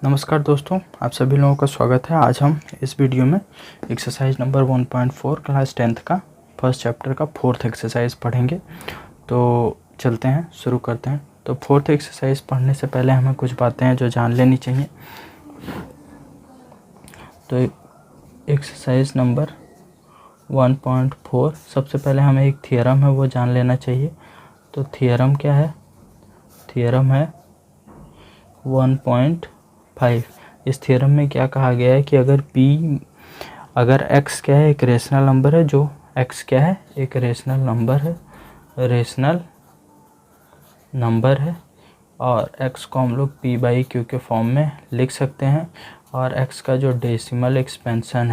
नमस्कार दोस्तों, आप सभी लोगों का स्वागत है। आज हम इस वीडियो में एक्सरसाइज नंबर 1.4 क्लास 10th का फर्स्ट चैप्टर का फोर्थ एक्सरसाइज पढ़ेंगे। तो चलते हैं, शुरू करते हैं। तो फोर्थ एक्सरसाइज पढ़ने से पहले हमें कुछ बातें हैं जो जान लेनी चाहिए। तो एक्सरसाइज नंबर 1.4 सबसे पहले हमें एक थियरम है वो जान लेना चाहिए। तो थियरम क्या है? थियरम है 1.5। इस थ्योरम में क्या कहा गया है कि अगर x क्या है, एक रेशनल नंबर है, जो x क्या है, एक रेशनल नंबर है और x को हम लोग p/q के फॉर्म में लिख सकते हैं और x का जो डेसिमल एक्सपेंशन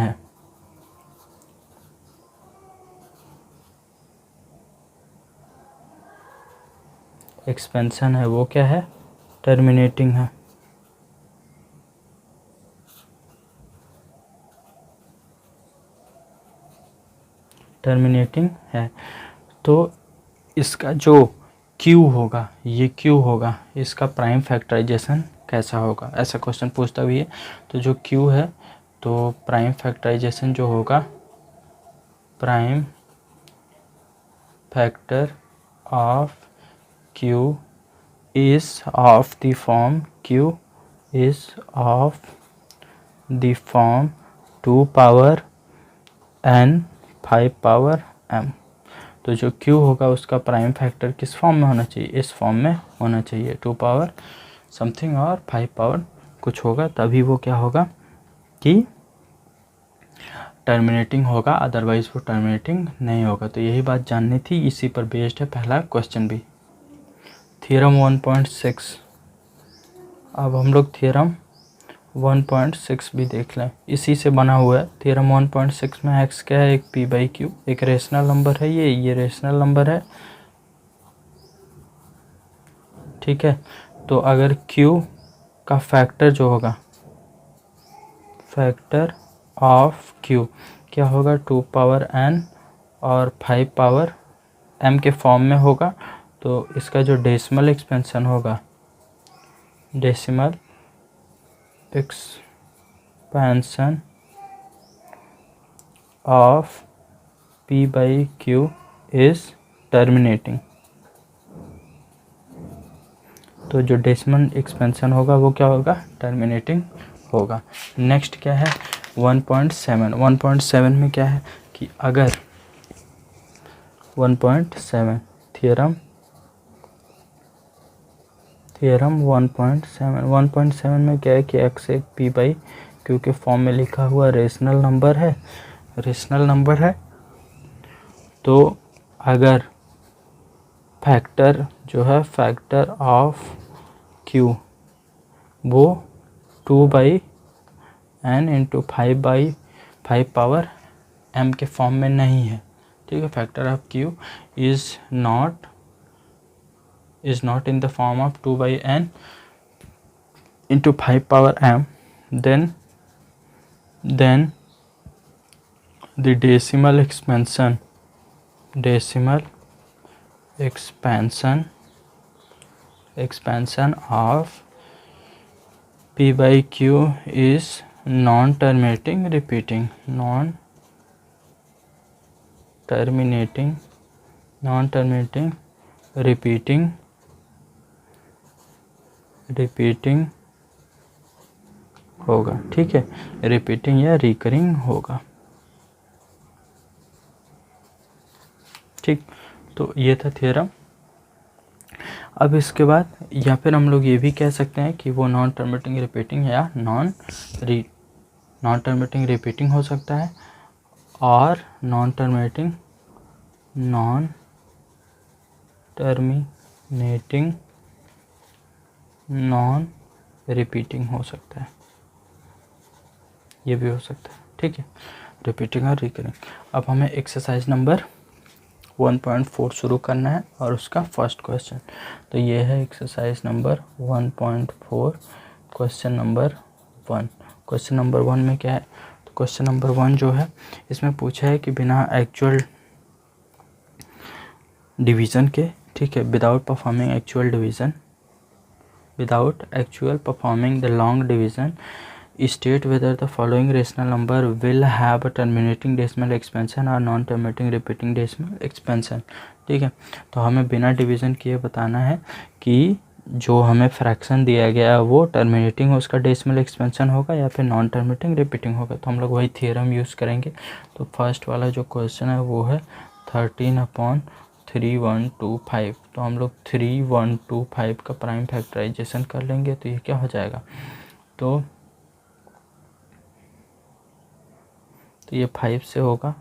है वो क्या है? टर्मिनेटिंग है। तो इसका जो Q होगा, ये Q होगा, इसका प्राइम फैक्टराइजेशन कैसा होगा, ऐसा क्वेश्चन पूछता भी है। तो जो Q है, तो प्राइम फैक्टराइजेशन जो होगा, prime factor of Q is of the form Q 2 power n 5 power m। तो जो Q होगा उसका प्राइम फैक्टर किस फॉर्म में होना चाहिए? इस फॉर्म में होना चाहिए, 2 पावर समथिंग और 5 पावर कुछ होगा, तभी वो क्या होगा कि टर्मिनेटिंग होगा, अदरवाइज वो टर्मिनेटिंग नहीं होगा। तो यही बात जाननी थी, इसी पर बेस्ड है पहला क्वेश्चन भी। थ्योरम 1.6। अब हम लोग थ्योरम 1.6 भी देख लें, इसी से बना हुआ है। थ्योरम 1.6 में x क्या है? एक p/q, एक रेशनल नंबर है, ये रेशनल नंबर है, ठीक है। तो अगर q का फैक्टर जो होगा, फैक्टर ऑफ q क्या होगा? 2 पावर n और 5 पावर m के फॉर्म में होगा। तो इसका जो डेसिमल एक्सपेंशन होगा, decimal expansion of p/q is terminating. तो जो डेसिमल एक्सपेंशन होगा वो क्या होगा? टर्मिनेटिंग होगा। नेक्स्ट क्या है? 1.7। 1.7 में क्या है कि अगर 1.7 थ्योरम 1.7 में क्या है कि x एक p/q के फॉर्म में लिखा हुआ रेशनल नंबर है। तो अगर फैक्टर जो है, फैक्टर ऑफ q वो 2/n इंटू 5/5 पावर m के फॉर्म में नहीं है, ठीक है। Factor of q is not in the form of 2/n into 5 power m, then the decimal expansion of p/q is non-terminating repeating होगा, ठीक है। रिपीटिंग या रिकरिंग होगा, ठीक। तो ये था थ्योरम। अब इसके बाद या फिर हम लोग ये भी कह सकते हैं कि वो नॉन टर्मिनेटिंग रिपीटिंग या नॉन टर्मिनेटिंग रिपीटिंग हो सकता है और नॉन टर्मिनेटिंग नॉन रिपीटिंग हो सकता है, ये भी हो सकता है, ठीक है। रिपीटिंग और रिकरिंग। अब हमें एक्सरसाइज नंबर 1.4 शुरू करना है और उसका फर्स्ट क्वेश्चन। तो ये है exercise number 1.4, question number 1। Question number 1 में क्या है? तो क्वेश्चन नंबर 1 जो है, इसमें पूछा है कि बिना एक्चुअल डिवीज़न के, ठीक है, without performing actual division, without actual performing the long division, state whether the following rational number will have a terminating decimal expansion or non terminating repeating decimal expansion। ठीक है, तो हमें बिना डिवीज़न किए बताना है कि जो हमें फ्रैक्शन दिया गया है वो टर्मिनेटिंग उसका डेसिमल एक्सपेंशन होगा या फिर नॉन टर्मिनेटिंग रिपीटिंग होगा। तो हम लोग वही थियरम यूज़ करेंगे। तो फर्स्ट वाला जो क्वेश्चन है वो है 13/3125। तो हम लोग 3125 का प्राइम फैक्टराइजेशन कर लेंगे तो ये क्या हो जाएगा, तो ये 5 से होगा,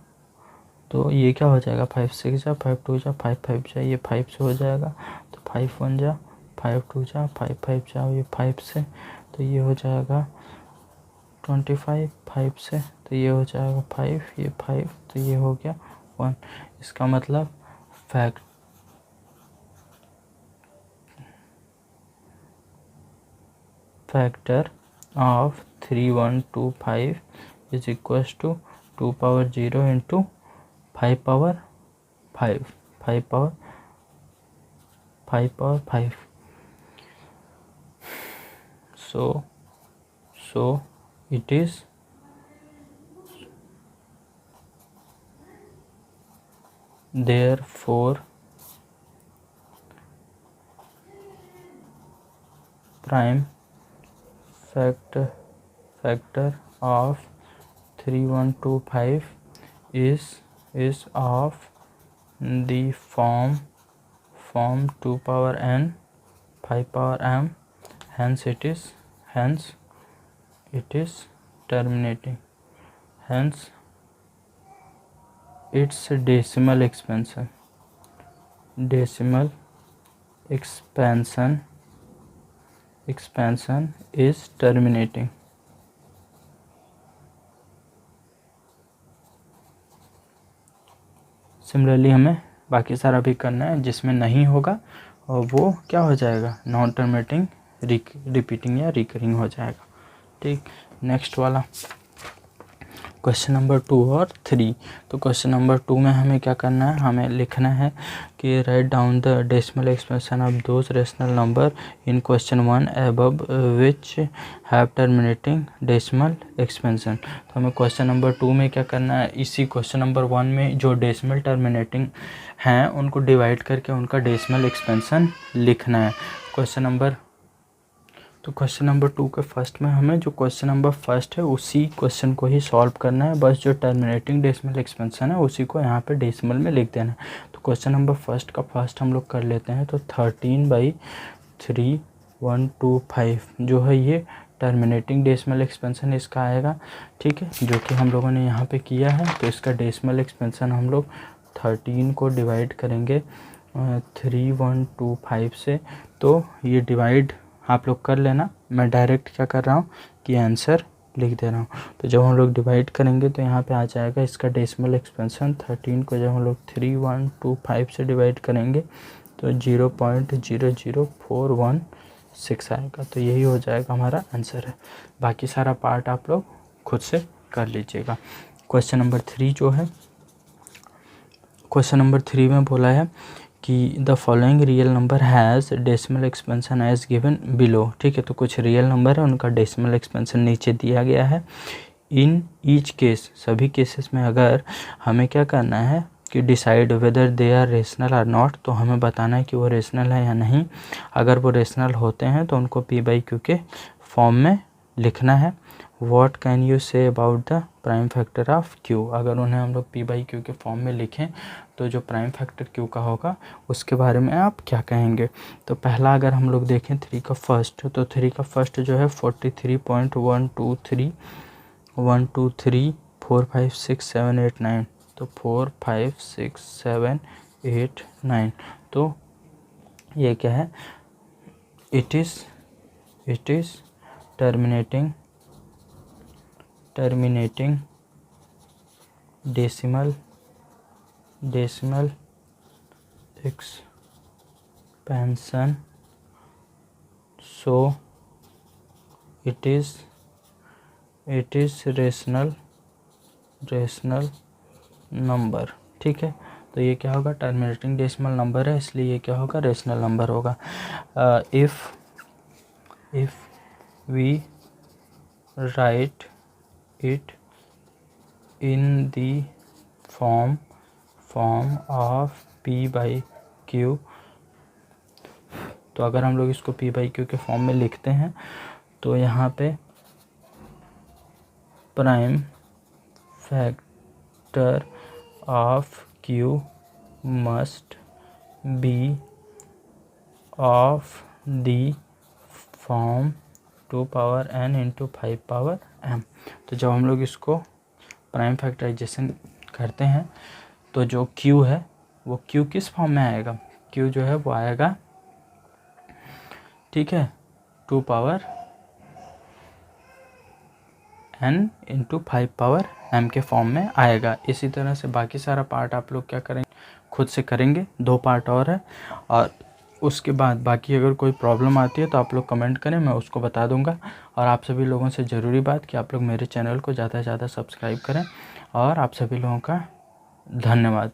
तो ये क्या हो जाएगा 5 6 जा 5 2 जा 5 5 जा, ये 5 से हो जाएगा, तो 5 1 जा 5 2 जा 5 5 जा, ये 5 से, तो ये हो जाएगा 25 5 से, तो ये हो जाएगा 5, ये 5, तो ये हो गया 1। इसका मतलब factor of 3125 is equals to 2 power 0 into 5 power 5 5 power 5। So it is therefore prime factor of 3125 is of the form 2 power n 5 power m, hence it is terminating, hence its decimal expansion is terminating। Similarly हमें बाकी सारा भी करना है, जिसमें नहीं होगा और वो क्या हो जाएगा नॉन टर्मिनेटिंग रिपीटिंग या रिकरिंग हो जाएगा। ठीक, नेक्स्ट वाला क्वेश्चन नंबर 2 और 3। तो क्वेश्चन नंबर 2 में हमें क्या करना है, हमें लिखना है कि write down the decimal expansion of those rational number in question 1 above which have terminating decimal expansion. तो हमें क्वेश्चन नंबर 2 में क्या करना है, इसी क्वेश्चन नंबर 1 में जो डेसिमल टर्मिनेटिंग हैं उनको डिवाइड करके उनका डेसिमल एक्सपेंशन लिखना है। क्वेश्चन नंबर 2 के फर्स्ट में हमें जो क्वेश्चन नंबर फर्स्ट है उसी क्वेश्चन को ही सॉल्व करना है, बस जो टर्मिनेटिंग डेसिमल एक्सपेंशन है उसी को यहाँ पे डेसिमल में लिख देना है। तो क्वेश्चन नंबर फर्स्ट का फर्स्ट हम लोग कर लेते हैं। तो 13/3125 जो है ये टर्मिनेटिंग डेसिमल एक्सपेंशन इसका आएगा। ठीक है, जो कि हम लोगों ने यहाँ पे किया है। तो इसका डेसिमल एक्सपेंशन हम लोग 13 को डिवाइड करेंगे 3125 से। तो ये डिवाइड आप लोग कर लेना, मैं डायरेक्ट क्या कर रहा हूँ कि आंसर लिख दे रहा हूँ। तो जब हम लोग डिवाइड करेंगे तो यहाँ पे आ जाएगा इसका डेसिमल एक्सपेंशन 13 को जब हम लोग 3125 से डिवाइड करेंगे तो 0.00416 आएगा। तो यही हो जाएगा हमारा आंसर है। बाकी सारा पार्ट आप लोग खुद से कर लीजिएगा। क्वेश्चन नंबर 3 जो है, क्वेश्चन नंबर 3 में बोला है कि the following real number has decimal expansion as given below. ठीक है, तो कुछ रियल नंबर है उनका डेसिमल एक्सपेंशन नीचे दिया गया है। इन ईच केस, सभी केसेस में अगर हमें क्या करना है कि decide whether they are rational or not, तो हमें बताना है कि वो रेशनल है या नहीं। अगर वो रेशनल होते हैं तो उनको p/q के फॉर्म में लिखना है। What can you say about the prime factor of q, अगर उन्हें हम लोग p/q के फॉर्म में लिखें तो जो प्राइम फैक्टर q का होगा उसके बारे में आप क्या कहेंगे। तो पहला अगर हम लोग देखें 3 का फर्स्ट, तो 3 का फर्स्ट जो है 43.123 1 2 3 4 5 6 7 8 9, तो 4 5 6 7 8 9। तो ये क्या है, it is terminating decimal expansion, so it is rational number. ठीक है, तो ये क्या होगा, टर्मिनेटिंग डेसिमल नंबर है इसलिए ये क्या होगा, रेशनल नंबर होगा। if we write it in the form of P by Q, तो अगर हम लोग इसको P by Q के फॉर्म में लिखते हैं तो यहाँ पे prime factor of Q must be of the form 2 power n into 5 power m। तो जब हम लोग इसको प्राइम फैक्टराइजेशन करते हैं तो जो Q है वो Q किस फॉर्म में आएगा, Q जो है वो आएगा, ठीक है, 2 power n into 5 power m के फॉर्म में आएगा। इसी तरह से बाकी सारा पार्ट आप लोग क्या करेंगे, खुद से करेंगे। 2 पार्ट और है, और उसके बाद बाकी अगर कोई प्रॉब्लम आती है तो आप लोग कमेंट करें, मैं उसको बता दूंगा। और आप सभी लोगों से ज़रूरी बात कि आप लोग मेरे चैनल को ज़्यादा से ज़्यादा सब्सक्राइब करें। और आप सभी लोगों का धन्यवाद।